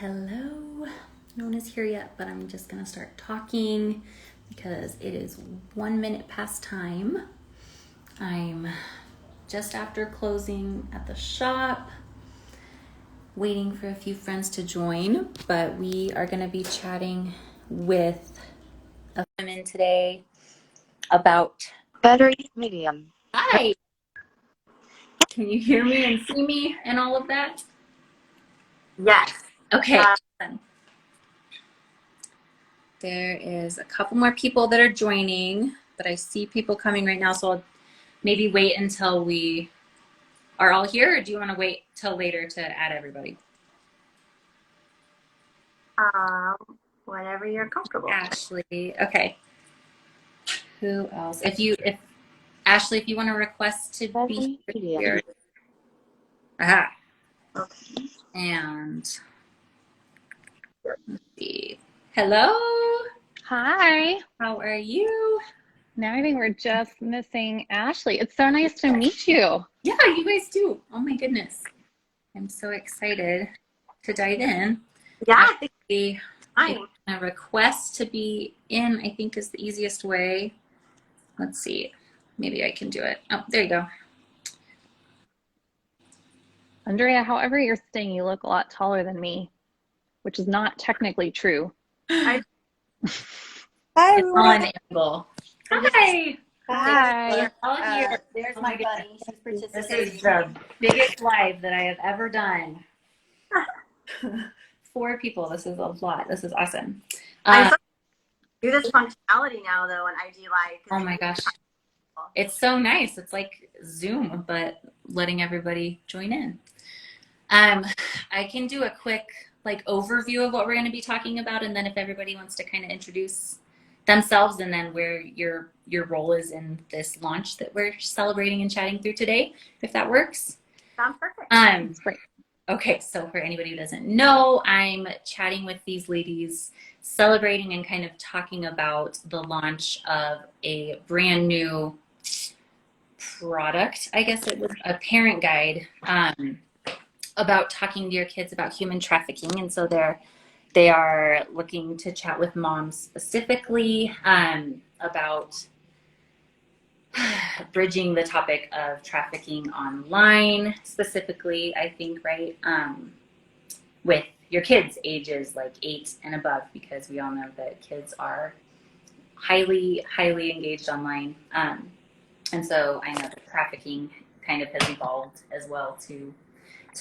Hello. No one is here yet, but I'm just gonna start talking because it is 1 minute past time. I'm just after closing at the shop, waiting for a few friends to join, but we are gonna be chatting with a woman today about. Better medium. Hi. Can you hear me and see me and all of that? Yes. Okay. There is a couple more people that are joining, but I see people coming right now, so I'll maybe wait until we are all here, or do you want to wait till later to add everybody? Um, Whenever you're comfortable. Ashley, okay. Who else? If Ashley, if you want to request to be here. Aha. Okay. And let's see. Hello. Hi. How are you? Now I think we're just missing Ashley. It's so nice to meet you. Yeah, you guys do. Oh my goodness. I'm so excited to dive in. Yeah, A request to be in, I think, is the easiest way. Let's see. Maybe I can do it. Oh, there you go. Andrea, however you're sitting, you look a lot taller than me, which is not technically true. Hi, it's on angle. Hi. Hi. There's my bunny. She's participating. This is the biggest live that I have ever done. 4 people. This is a lot. This is awesome. I do this functionality now, though, on IG Live. Oh my gosh. It's so nice. It's like Zoom, but letting everybody join in. I can do a quick overview of what we're going to be talking about, and then if everybody wants to kind of introduce themselves and then where your role is in this launch that we're celebrating and chatting through today, if that works. Sounds perfect. That's great. Okay, so for anybody who doesn't know, I'm chatting with these ladies, celebrating and kind of talking about the launch of a brand new product. I guess it was a parent guide about talking to your kids about human trafficking. And so they are looking to chat with moms specifically about bridging the topic of trafficking online, specifically, I think, right, with your kids ages like 8 and above, because we all know that kids are highly engaged online. And so I know that trafficking kind of has evolved as well to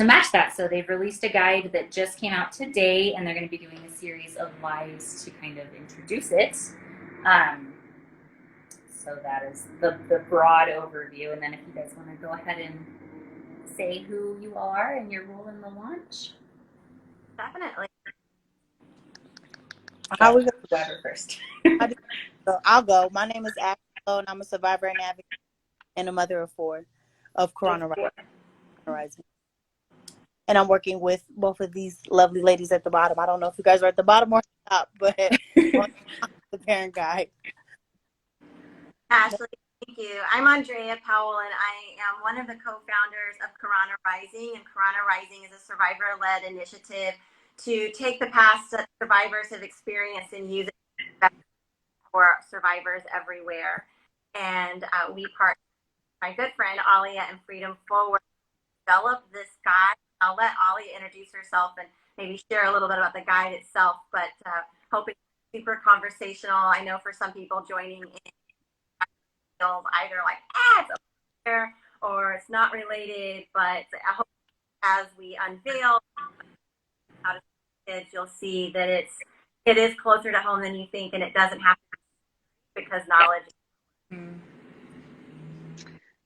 match that. So they've released a guide that just came out today, and they're going to be doing a series of lives to kind of introduce it. So that is the broad overview. And then if you guys want to go ahead and say who you are and your role in the launch. Definitely. How we go? First. I'll go. My name is Ashley, and I'm a survivor and advocate and a mother of 4 of Corona Rising. And I'm working with both of these lovely ladies at the bottom. I don't know if you guys are at the bottom or top, but the parent guide. Ashley, thank you. I'm Andrea Powell, and I am one of the co-founders of Corona Rising. And Corona Rising is a survivor-led initiative to take the past that survivors have experienced and use it for survivors everywhere. And we partner with my good friend Alia and Freedom Forward to develop this guide. I'll let Alia introduce herself and maybe share a little bit about the guide itself, but hoping it's super conversational. I know for some people joining in, either like, it's over there, or it's not related, but I hope as we unveil how to kids, you'll see that it is closer to home than you think, and it doesn't have to be because knowledge.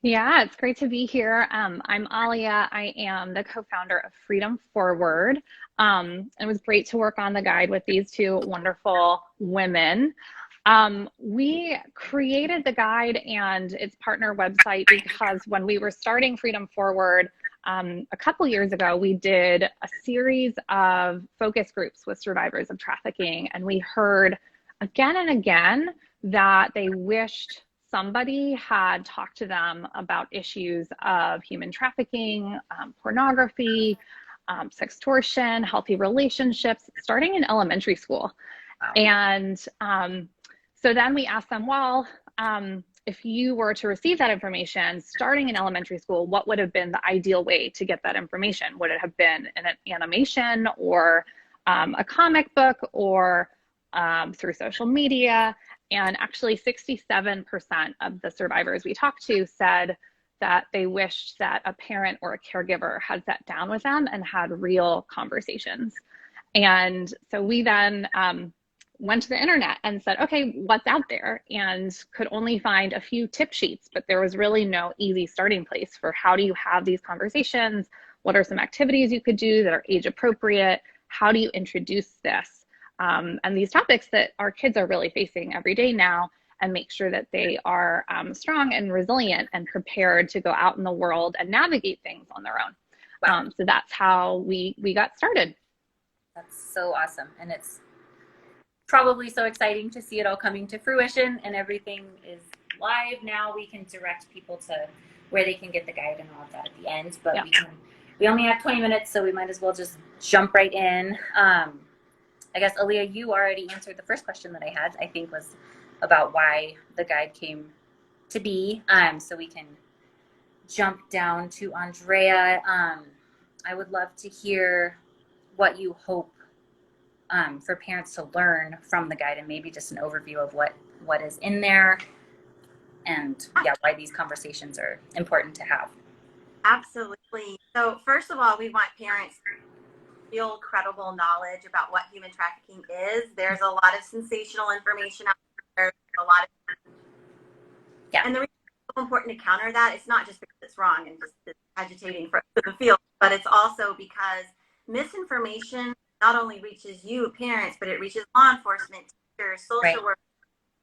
Yeah, it's great to be here. I'm Alia. I am the co-founder of Freedom Forward. It was great to work on the guide with these 2 wonderful women. We created the guide and its partner website because when we were starting Freedom Forward a couple years ago, we did a series of focus groups with survivors of trafficking, and we heard again and again that they wished somebody had talked to them about issues of human trafficking, pornography, sextortion, healthy relationships, starting in elementary school. Wow. And so then we asked them, well, if you were to receive that information starting in elementary school, what would have been the ideal way to get that information? Would it have been in an animation or a comic book or through social media? And actually 67% of the survivors we talked to said that they wished that a parent or a caregiver had sat down with them and had real conversations. And so we then went to the internet and said, okay, what's out there? And could only find a few tip sheets, but there was really no easy starting place for how do you have these conversations? What are some activities you could do that are age appropriate? How do you introduce this? And these topics that our kids are really facing every day now, and make sure that they are strong and resilient and prepared to go out in the world and navigate things on their own. Wow. So that's how we got started. That's so awesome. And it's probably so exciting to see it all coming to fruition, and everything is live now. We can direct people to where they can get the guide and all of that at the end, but Yeah. we only have 20 minutes, so we might as well just jump right in. I guess, Aaliyah, you already answered the first question that I had, I think was about why the guide came to be. So we can jump down to Andrea. I would love to hear what you hope for parents to learn from the guide, and maybe just an overview of what is in there, and why these conversations are important to have. Absolutely. So first of all, we want parents to feel credible knowledge about what human trafficking is. There's a lot of sensational information out there. A lot of and the reason it's so important to counter that, it's not just because it's wrong and just it's agitating for the field, but it's also because misinformation not only reaches you, parents, but it reaches law enforcement, teachers, social workers.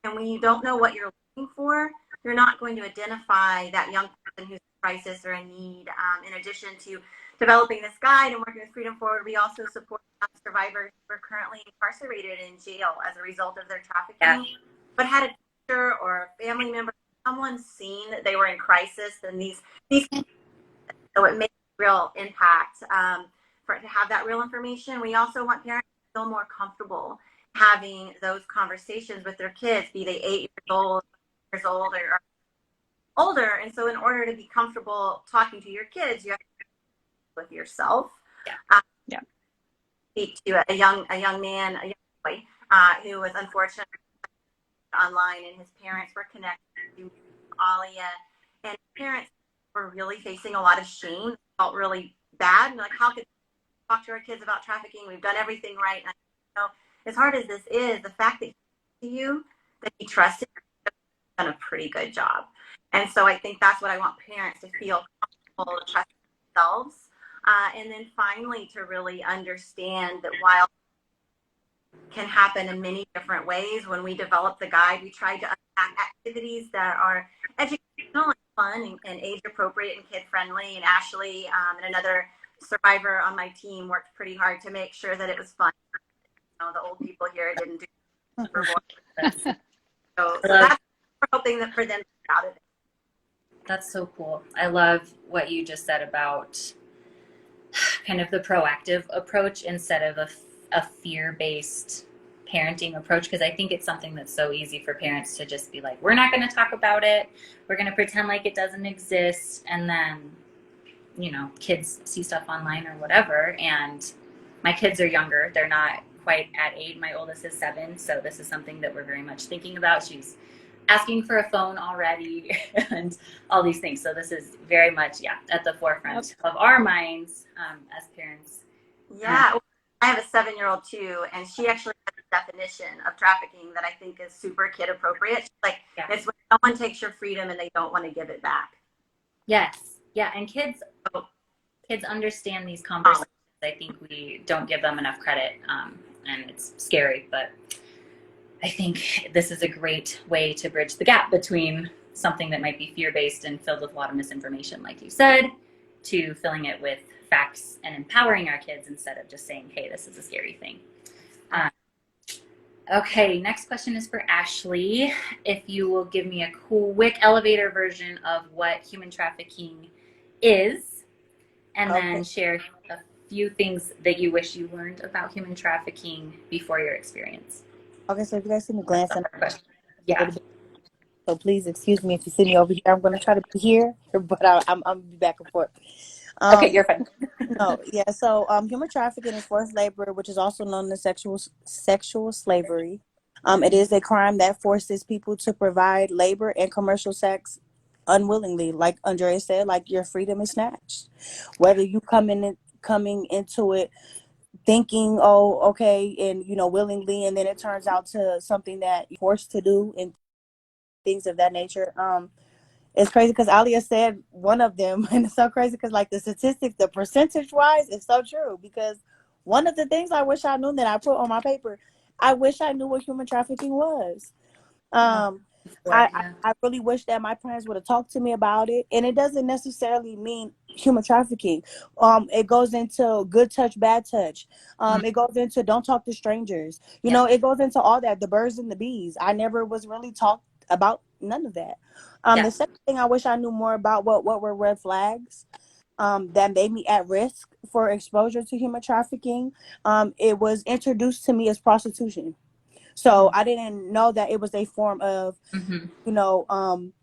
And when you don't know what you're looking for, you're not going to identify that young person who's in crisis or in need. In addition to developing this guide and working with Freedom Forward, we also support survivors who are currently incarcerated in jail as a result of their trafficking, but had a teacher or a family member, someone seen that they were in crisis, and these so it makes real impact. To have that real information. We also want parents to feel more comfortable having those conversations with their kids, be they 8 years old or older. And so in order to be comfortable talking to your kids, you have to with yourself. Speak to a young man, a young boy who was unfortunately online, and his parents were connected to Alia, and parents were really facing a lot of shame, felt really bad, and like, how could talk to our kids about trafficking? We've done everything right. And as hard as this is, the fact that he trusted you, done a pretty good job. And so I think that's what I want parents to feel comfortable to trust themselves. And then finally, to really understand that while it can happen in many different ways, when we develop the guide, we try to unpack activities that are educational and fun and age appropriate and kid friendly. And Ashley and another survivor on my team worked pretty hard to make sure that it was fun. The old people here didn't do so that's we're hoping that for them to get out of it. That's so cool. I love what you just said about kind of the proactive approach instead of a fear-based parenting approach, because I think it's something that's so easy for parents to just be like, we're not going to talk about it, we're going to pretend like it doesn't exist, and then kids see stuff online or whatever. And my kids are younger. They're not quite at 8. My oldest is 7. So this is something that we're very much thinking about. She's asking for a phone already and all these things. So this is very much, at the forefront of our minds as parents. Yeah. I have a 7-year-old too, and she actually has a definition of trafficking that I think is super kid appropriate. She's like, it's when someone takes your freedom and they don't want to give it back. Yes. Yeah, and kids understand these conversations. I think we don't give them enough credit, and it's scary, but I think this is a great way to bridge the gap between something that might be fear-based and filled with a lot of misinformation, like you said, to filling it with facts and empowering our kids instead of just saying, hey, this is a scary thing. Okay, next question is for Ashley. If you will give me a quick elevator version of what human trafficking is, and then share a few things that you wish you learned about human trafficking before your experience? Okay, so if you guys see me That's a glancing hard question. a Yeah. little bit, so please excuse me if you see me over here. I'm going to try to be here, but I'm be back and forth. Okay, Um, you're fine. no, yeah. So, human trafficking is forced labor, which is also known as sexual slavery. It is a crime that forces people to provide labor and commercial sex unwillingly. Like Andrea said, like your freedom is snatched. Whether you coming into it thinking, oh, okay, and willingly, and then it turns out to something that you're forced to do and things of that nature. It's crazy because Alia said one of them, and it's so crazy because like the statistics, the percentage wise, is so true. Because one of the things I wish I knew that I put on my paper, I wish I knew what human trafficking was. Yeah. Um, Before, yeah. I really wish that my parents would have talked to me about it. And it doesn't necessarily mean human trafficking. It goes into good touch, bad touch. Mm, It goes into don't talk to strangers. yeah. It goes into all that, the birds and the bees. I never was really taught about none of that. The Yeah. second thing I wish I knew more about what were red flags that made me at risk for exposure to human trafficking. It was introduced to me as prostitution. So Mm, I didn't know that it was a form of, mm-hmm. you know, um,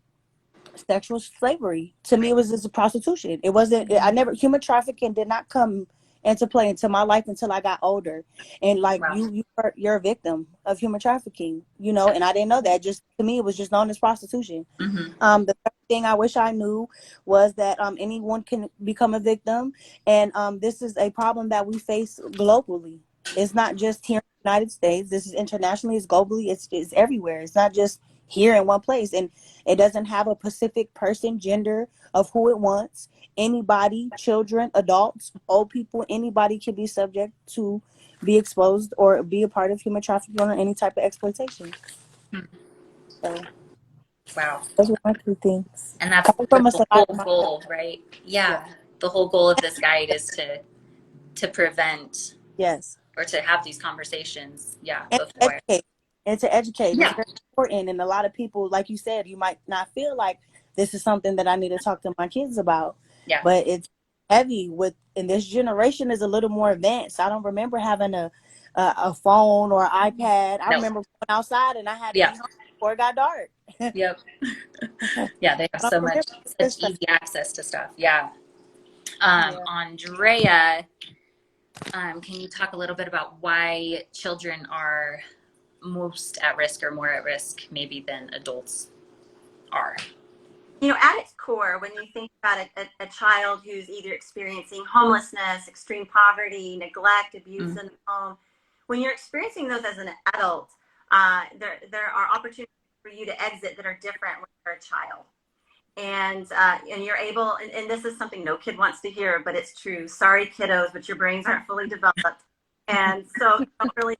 sexual slavery. To me, it was just a prostitution. It wasn't. I never human trafficking did not come into play into my life until I got older. And like Wow. you're a victim of human trafficking. Yeah. And I didn't know that. Just to me, it was just known as prostitution. Mm-hmm. The third thing I wish I knew was that anyone can become a victim, and this is a problem that we face globally. It's not just here in the United States. This is internationally. It's globally. It's everywhere. It's not just here in one place, and it doesn't have a specific person, gender of who it wants. Anybody, children, adults, old people, anybody can be subject to be exposed or be a part of human trafficking or any type of exploitation. Hmm. So Wow. those are my two things. And that's Coming from a the whole survivor myself. goal, right? Yeah. Yeah. The whole goal of this guide is to prevent Yes. or to have these conversations. Yeah. And to Before. educate. And to educate. It's Yeah. very important. And a lot of people, like you said, you might not feel like this is something that I need to talk to my kids about. Yeah. But it's heavy and this generation is a little more advanced. I don't remember having a phone or iPad. I No. remember going outside and I had to Yeah. be home before it got dark. Yep. Yeah. They have I don't so much, remember such this stuff. easy access to stuff. Yeah. Yeah. Andrea, can you talk a little bit about why children are most at risk or more at risk maybe than adults are? At its core, when you think about a child who's either experiencing homelessness, extreme poverty, neglect, abuse Mm. in the home, when you're experiencing those as an adult, there are opportunities for you to exit that are different when you're a child. And you're able, and this is something no kid wants to hear, but it's true. Sorry, kiddos, but your brains aren't fully developed. And so you don't really,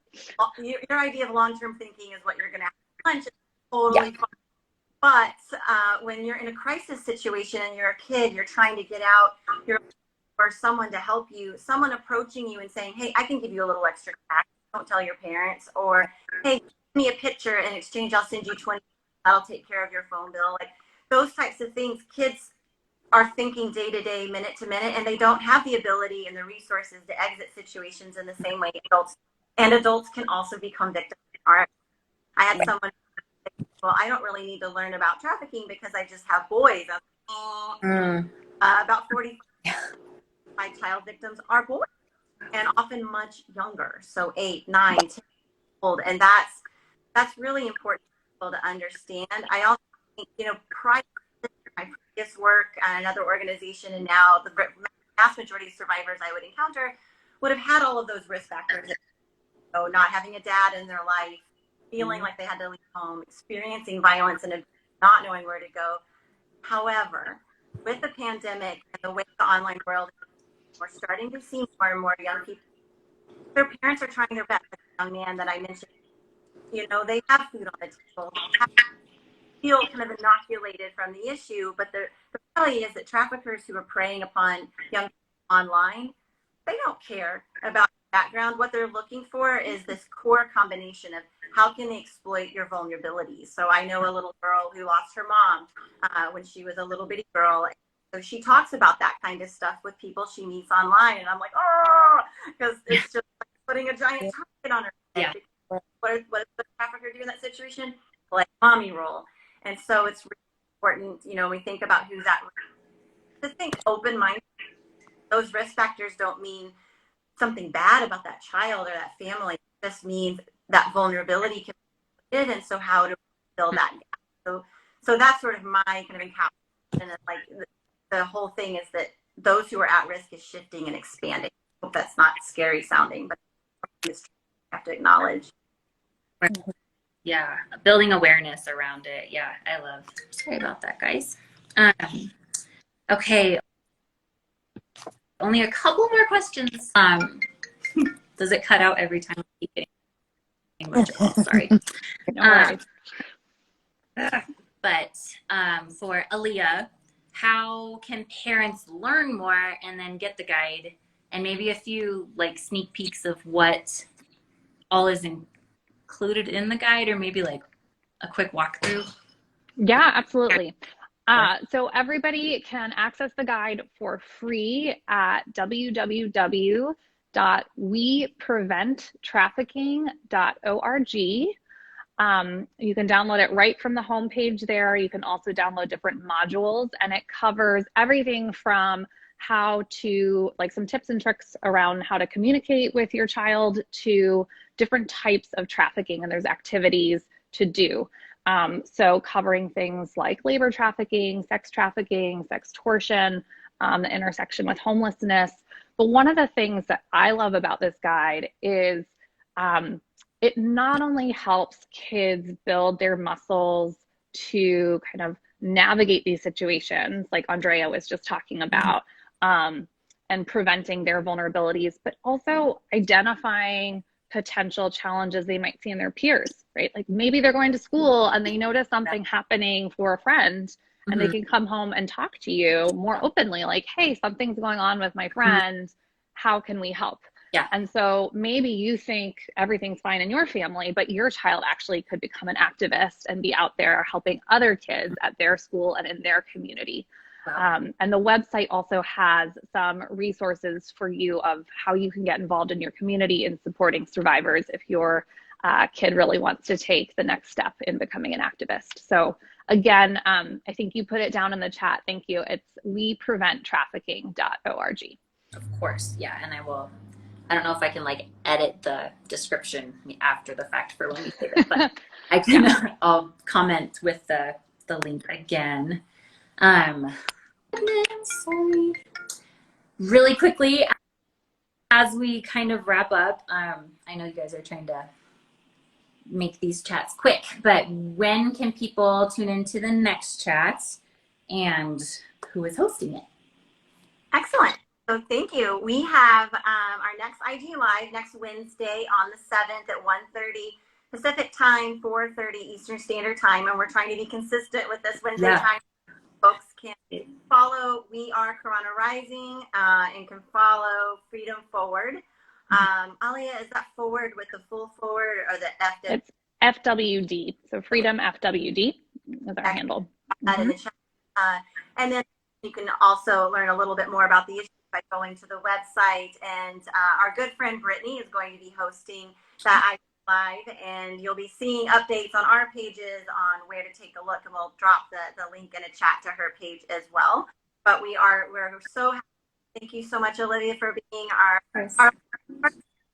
your idea of long-term thinking is what you're going to have for lunch. It's totally Yeah. fine. But when you're in a crisis situation and you're a kid, you're trying to get out, you're for someone to help you, someone approaching you and saying, hey, I can give you a little extra cash. Don't tell your parents. Or, hey, give me a picture in exchange. I'll send you 20. That'll take care of your phone bill. Like those types of things. Kids are thinking day to day, minute to minute, and they don't have the ability and the resources to exit situations in the same way adults. And adults can also become victims. All right. I had someone, well, I don't really need to learn about trafficking because I just have boys. Mm. About 40 my child victims are boys and often much younger, so 8, 9, 10 old, and that's really important for people to understand. I also think, prior to my previous work at another organization, and now the vast majority of survivors I would encounter would have had all of those risk factors. So not having a dad in their life, feeling like they had to leave home, experiencing violence and not knowing where to go. However, with the pandemic and the way the online world, we're starting to see more and more young people. Their parents are trying their best. The young man that I mentioned, they have food on the table. They feel kind of inoculated from the issue, but the reality is that traffickers who are preying upon young people online, they don't care about background. What they're looking for is this core combination of how can they exploit your vulnerabilities. So I know a little girl who lost her mom when she was a little bitty girl. So she talks about that kind of stuff with people she meets online, and I'm like, oh, because it's just like putting a giant target on her head. Yeah. What does the trafficker do in that situation? Like mommy role. And so it's really important, you know, we think about who's at risk. To think open-minded. Those risk factors don't mean something bad about that child or that family. It just means that vulnerability can be hidden. And so how do we fill that gap? So that's sort of my kind of encapsulation. And like the whole thing is that those who are at risk is shifting and expanding. I hope that's not scary sounding, but you have to acknowledge. Yeah, building awareness around it. Yeah, I love. Sorry about that, guys. Okay, only a couple more questions. Does it cut out every time we keep getting much? Oh, sorry. No worries. But for Aaliyah, how can parents learn more and then get the guide, and maybe a few like sneak peeks of what all is included in the guide, or maybe like a quick walkthrough? Yeah, absolutely. So everybody can access the guide for free at www.wepreventtrafficking.org. You can download it right from the homepage there. You can also download different modules, and it covers everything from how to, like, some tips and tricks around how to communicate with your child to different types of trafficking, and there's activities to do. So covering things like labor trafficking, sextortion, the intersection with homelessness. But one of the things that I love about this guide is it not only helps kids build their muscles to kind of navigate these situations, like Andrea was just talking about, and preventing their vulnerabilities, but also identifying potential challenges they might see in their peers, right? Like maybe they're going to school and they notice something happening for a friend, and they can come home and talk to you more openly, like, hey, something's going on with my friend. How can we help? Yeah. And so maybe you think everything's fine in your family, but your child actually could become an activist and be out there helping other kids at their school and in their community. Wow. And the website also has some resources for you of how you can get involved in your community in supporting survivors if your kid really wants to take the next step in becoming an activist. So again, I think you put it down in the chat. Thank you. It's wepreventtrafficking.org. Of course, yeah, and I don't know if I can like edit the description after the fact for when we save it, but I can. I'll comment with the link again. Sorry. Really quickly, as we kind of wrap up, I know you guys are trying to make these chats quick, but when can people tune into the next chat, and who is hosting it? Excellent. So thank you. We have our next IG Live next Wednesday on the 7th at 1:30 Pacific time, 4:30 Eastern Standard Time, and we're trying to be consistent with this Wednesday time. Folks can follow We Are Corona Rising and can follow Freedom Forward. Alia, is that forward with the full forward or the FWD? It's FWD. So Freedom FWD is our handle. That in the chat. And then you can also learn a little bit more about the issue by going to the website. And our good friend Brittany is going to be hosting that IG Live, and you'll be seeing updates on our pages on where to take a look, and we'll drop the link in a chat to her page as well. But we're so happy. Thank you so much, Olivia, for being our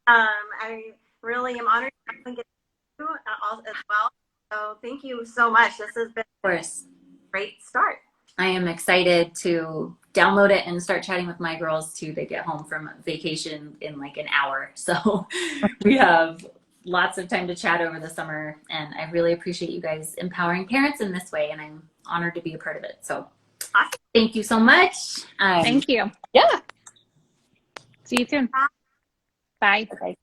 I really am honored to get you as well. So thank you so much. This has been a great start. I am excited to download it and start chatting with my girls too. They get home from vacation in like an hour. So we have lots of time to chat over the summer, and I really appreciate you guys empowering parents in this way, and I'm honored to be a part of it. So awesome. Thank you so much. Thank you. Yeah. See you soon. Bye. Bye.